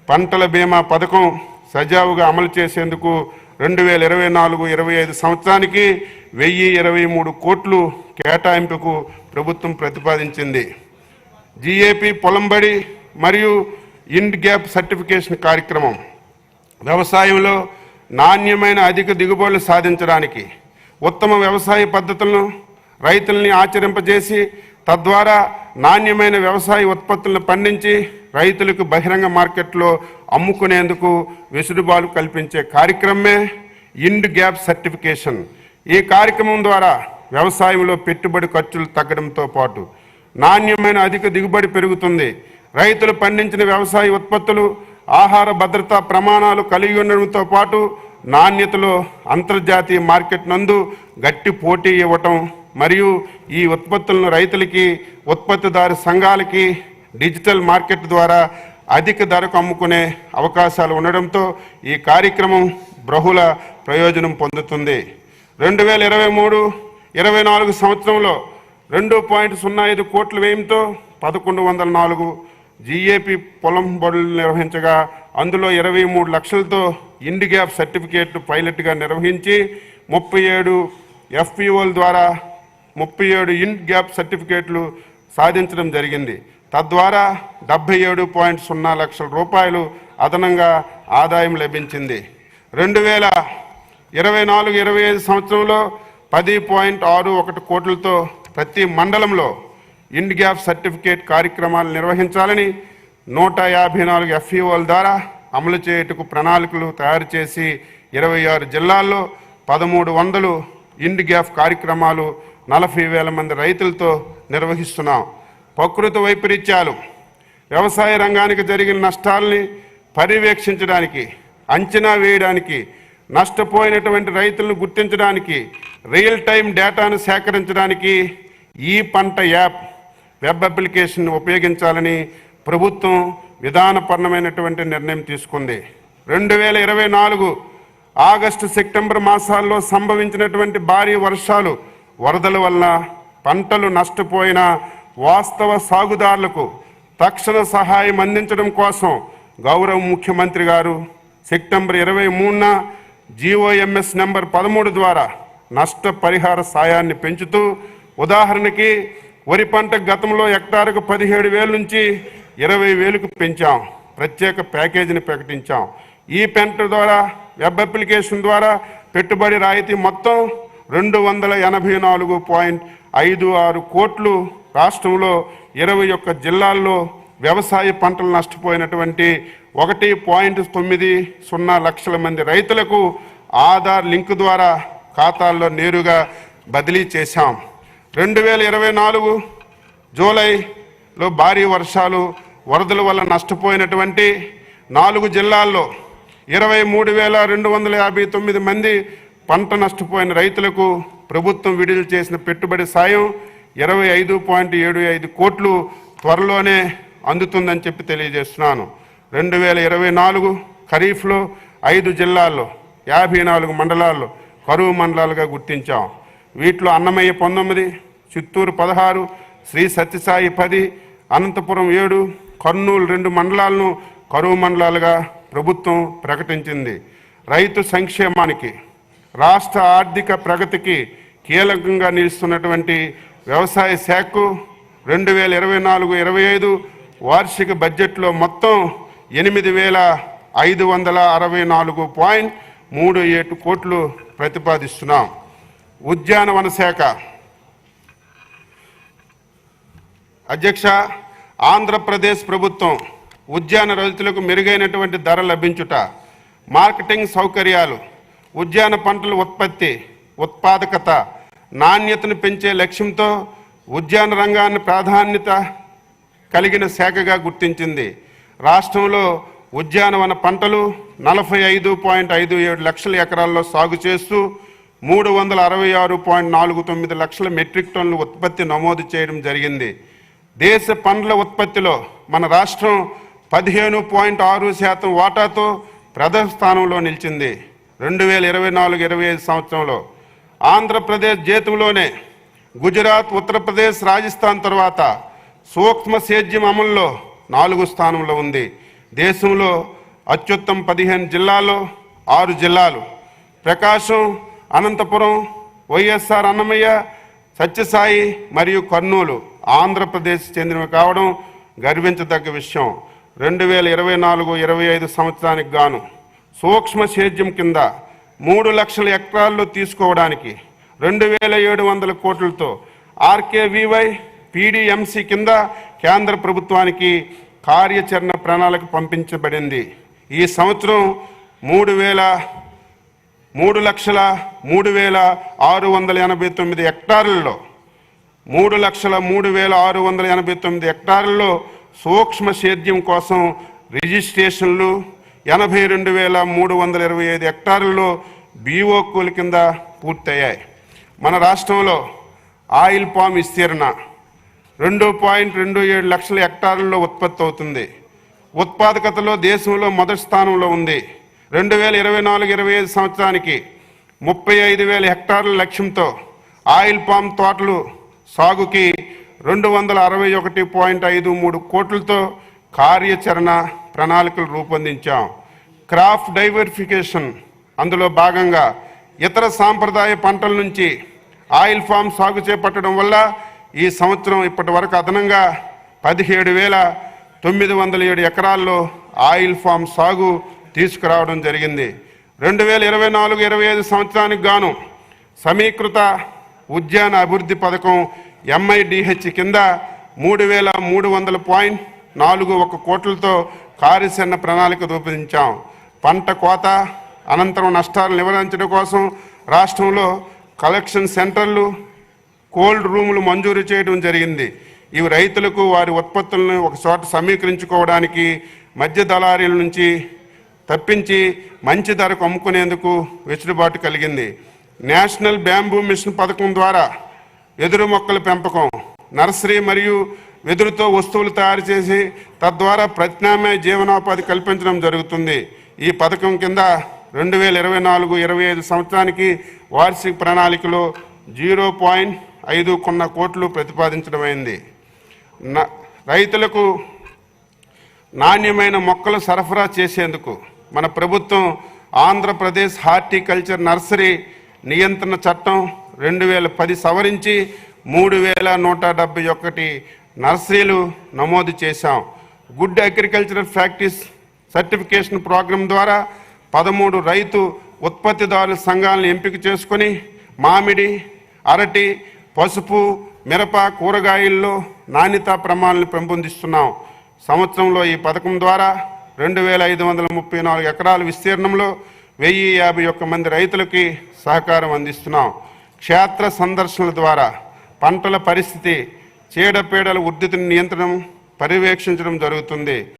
పంటల బీమా పథకం సజావుగా అమలు చేసేందుకు 2024-25 సంవత్సరానికి 1023 కోట్లు కేటాయింపుకు ప్రభుత్వం ప్రతిపాదించింది. జీఏపీ పొలంబడి మరియు ఇండ్ గ్యాప్ సర్టిఫికేషన్ కార్యక్రమం వ్యవసాయంలో నాణ్యమైన అధిక దిగుబడులు సాధించడానికి ఉత్తమ వ్యవసాయ పద్ధతులను రైతుల్ని ఆచరింపజేసి తద్వారా నాణ్యమైన వ్యవసాయ ఉత్పత్తులను పండించి రైతులకు బహిరంగ మార్కెట్లో అమ్ముకునేందుకు వెసులుబాటు కల్పించే కార్యక్రమమే ఇండ్ గ్యాప్ సర్టిఫికేషన్. ఈ కార్యక్రమం ద్వారా వ్యవసాయంలో పెట్టుబడి ఖర్చులు తగ్గడంతో పాటు నాణ్యమైన అధిక దిగుబడి పెరుగుతుంది. రైతులు పండించిన వ్యవసాయ ఉత్పత్తులు ఆహార భద్రతా ప్రమాణాలు కలిగి ఉండడంతో పాటు నాణ్యతలో అంతర్జాతీయ మార్కెట్ నందు గట్టి పోటీ ఇవ్వటం మరియు ఈ ఉత్పత్తులను రైతులకి ఉత్పత్తిదారు సంఘాలకి డిజిటల్ మార్కెట్ ద్వారా అధిక ధరకు అమ్ముకునే అవకాశాలు ఉండడంతో ఈ కార్యక్రమం బహుళ ప్రయోజనం పొందుతుంది. 2023-24 సంవత్సరంలో 2.05 కోట్ల వ్యయంతో 1104 జీఏపీ పొలం బడులు నిర్వహించగా అందులో 23 లక్షలతో ఇండ్ గ్యాప్ సర్టిఫికేట్ పైలట్గా నిర్వహించి 37 ఎఫ్పిఓల ద్వారా 37 ఇండ్ గ్యాప్ సర్టిఫికేట్లు సాధించడం జరిగింది. తద్వారా 77.0 లక్షల రూపాయలు అదనంగా ఆదాయం లభించింది. 2024-25 సంవత్సరంలో 10.61 కోట్లతో ప్రతి మండలంలో ఇండ్ గ్యాప్ సర్టిఫికేట్ కార్యక్రమాలు నిర్వహించాలని 154 ఎఫ్ఈఓల ద్వారా అమలు చేయుటకు ప్రణాళికలు తయారు చేసి 26 జిల్లాల్లో 1300 ఇండ్ గ్యాప్ కార్యక్రమాలు 40,000 మంది రైతులతో నిర్వహిస్తున్నాం. ప్రకృతి వైపరీత్యాలు వ్యవసాయ రంగానికి జరిగిన నష్టాలని పర్యవేక్షించడానికి, అంచనా వేయడానికి, నష్టపోయినటువంటి రైతులను గుర్తించడానికి, రియల్ టైం డేటాను సేకరించడానికి ఈ పంట యాప్ వెబ్ అప్లికేషన్ ఉపయోగించాలని ప్రభుత్వం విధానపరమైనటువంటి నిర్ణయం తీసుకుంది. 2024 ఆగస్టు సెప్టెంబర్ మాసాల్లో సంభవించినటువంటి భారీ వర్షాలు, వరదల వల్ల పంటలు నష్టపోయిన వాస్తవ సాగుదారులకు తక్షణ సహాయం అందించడం కోసం గౌరవ ముఖ్యమంత్రి గారు సెప్టెంబర్ 23న జీఓఎంఎస్ నెంబర్ 13 ద్వారా నష్ట పరిహార సాయాన్ని పెంచుతూ ఉదాహరణకి వరి పంట గతంలో హెక్టారుకు 17,000 నుంచి 20,000కు పెంచాం. ప్రత్యేక ప్యాకేజీని ప్రకటించాం. ఈ పంట ద్వారా వెబ్ అప్లికేషన్ ద్వారా పెట్టుబడి రాయితీ మొత్తం 284.56 కోట్లు రాష్ట్రంలో 21 జిల్లాల్లో వ్యవసాయ పంటలు నష్టపోయినటువంటి 1.90 లక్షల మంది రైతులకు ఆధార్ లింక్ ద్వారా ఖాతాల్లో నేరుగా బదిలీ చేశాం. 2024 జూలైలో భారీ వర్షాలు, వరదల వల్ల నష్టపోయినటువంటి 4 జిల్లాల్లో 23,259 మంది పంట నష్టపోయిన రైతులకు ప్రభుత్వం విడుదల చేసిన పెట్టుబడి సాయం 25.75 కోట్లు త్వరలోనే అందుతుందని చెప్పి తెలియజేస్తున్నాను. 2024 ఖరీఫ్లో 5 జిల్లాల్లో 54 మండలాల్లో కరువు మండలాలుగా గుర్తించాం. వీటిలో అన్నమయ్య 19, చిత్తూరు 16, శ్రీ సత్యసాయి 10, అనంతపురం 7, కర్నూలు 2 మండలాలను కరువు మండలాలుగా ప్రభుత్వం ప్రకటించింది. రైతు సంక్షేమానికి, రాష్ట్ర ఆర్థిక ప్రగతికి కీలకంగా నిలుస్తున్నటువంటి వ్యవసాయ శాఖకు 2024-25 వార్షిక బడ్జెట్లో మొత్తం 8,564.37 కోట్లు ప్రతిపాదిస్తున్నాం. ఉద్యానవన శాఖ అధ్యక్ష, ఆంధ్రప్రదేశ్ ప్రభుత్వం ఉద్యాన రైతులకు మెరుగైనటువంటి ధర లభించుట, మార్కెటింగ్ సౌకర్యాలు, ఉద్యాన పంటల ఉత్పత్తి, ఉత్పాదకత, నాణ్యతను పెంచే లక్ష్యంతో ఉద్యాన రంగాన్ని ప్రాధాన్యత కలిగిన శాఖగా గుర్తించింది. రాష్ట్రంలో ఉద్యానవన పంటలు 45.57 లక్షల ఎకరాల్లో సాగు చేస్తూ 366.49 లక్షల మెట్రిక్ టన్నుల ఉత్పత్తి నమోదు చేయడం జరిగింది. దేశ పండ్ల ఉత్పత్తిలో మన రాష్ట్రం 15.6% వాటాతో ప్రథమ స్థానంలో నిలిచింది. 2024-25 సంవత్సరంలో ఆంధ్రప్రదేశ్ దేశంలోనే గుజరాత్, ఉత్తరప్రదేశ్, రాజస్థాన్ తర్వాత సూక్ష్మ సేద్యం అమలులో 4వ స్థానంలో ఉంది. దేశంలో అత్యుత్తమ 15 జిల్లాల్లో 6 జిల్లాలు ప్రకాశం, అనంతపురం, వైఎస్ఆర్ అన్నమయ్య, సత్యసాయి మరియు కర్నూలు ఆంధ్రప్రదేశ్ చెందినవి కావడం గర్వించదగ్గ విషయం. 2024-25 సంవత్సరానికి గాను సూక్ష్మ సేద్యం కింద 3 లక్షల హెక్టార్లు తీసుకోవడానికి 2700 కోట్లతో ఆర్కేవీవై పీడీఎంసీ కింద కేంద్ర ప్రభుత్వానికి కార్యాచరణ ప్రణాళిక పంపించబడింది. ఈ సంవత్సరం 3,03,689 హెక్టార్లలో 3,03,689 హెక్టార్లలో సూక్ష్మ సేద్యం కోసం రిజిస్ట్రేషన్లు, 82,325 హెక్టార్లలో బీఓక్యూల కింద పూర్తయ్యాయి. మన రాష్ట్రంలో ఆయిల్ పామ్ విస్తీర్ణ 2.27 లక్షల హెక్టార్లలో ఉత్పత్తి అవుతుంది. ఉత్పాదకతలో దేశంలో మొదటి స్థానంలో ఉంది. 2024-25 సంవత్సరానికి 35,000 హెక్టార్ల లక్ష్యంతో ఆయిల్ పామ్ తోటలు సాగుకి 261.53 కోట్లతో కార్యాచరణ ప్రణాళికలు రూపొందించాం. క్రాప్ డైవర్సిఫికేషన్ అందులో భాగంగా ఇతర సాంప్రదాయ పంటల నుంచి ఆయిల్ ఫామ్ సాగు చేపట్టడం వల్ల ఈ సంవత్సరం ఇప్పటి వరకు అదనంగా 17,907 ఎకరాల్లో ఆయిల్ ఫామ్ సాగు తీసుకురావడం జరిగింది. 2024-25 సంవత్సరానికి గాను సమీకృత ఉద్యాన అభివృద్ధి పథకం MIDH కింద 3,300.41 కోట్లతో కార్యాచరణ ప్రణాళిక రూపొందించాం. పంట కోత అనంతరం నష్టాలను నివారించడం కోసం రాష్ట్రంలో కలెక్షన్ సెంటర్లు, కోల్డ్ రూములు మంజూరు చేయడం జరిగింది. ఇవి రైతులకు వారి ఉత్పత్తులను ఒక చోట సమీకరించుకోవడానికి, మధ్య దళారీల నుంచి తప్పించి మంచి ధరకు అమ్ముకునేందుకు వెసులుబాటు కలిగింది. నేషనల్ బ్యాంబూ మిషన్ పథకం ద్వారా వెదురు మొక్కల పెంపకం, నర్సరీ మరియు వెదురుతో వస్తువులు తయారు చేసి తద్వారా ప్రత్యామ్నాయ జీవనోపాధి కల్పించడం జరుగుతుంది. ఈ పథకం కింద 2024-25 సంవత్సరానికి వార్షిక ప్రణాళికలో 0.5 కోట్లు ప్రతిపాదించడమైంది. రైతులకు నాణ్యమైన మొక్కలు సరఫరా చేసేందుకు మన ప్రభుత్వం ఆంధ్రప్రదేశ్ హార్టికల్చర్ నర్సరీ నియంత్రణ చట్టం 2010 సవరించి 3,171 నర్సరీలు నమోదు చేశాం. Good agricultural practice certification program ద్వారా 13 రైతు ఉత్పత్తిదారుల సంఘాలను ఎంపిక చేసుకొని మామిడి, అరటి, పసుపు, మిరప, కూరగాయల్లో నాణ్యతా ప్రమాణాలను పెంపొందిస్తున్నాం. సంవత్సరంలో ఈ పథకం ద్వారా 2,534 ఎకరాల విస్తీర్ణంలో 1,051 మంది రైతులకి సహకారం అందిస్తున్నాం. క్షేత్ర సందర్శనల ద్వారా పంటల పరిస్థితి, చీడపీడల ఉధృతిని నియంత్రణ పర్యవేక్షించడం జరుగుతుంది.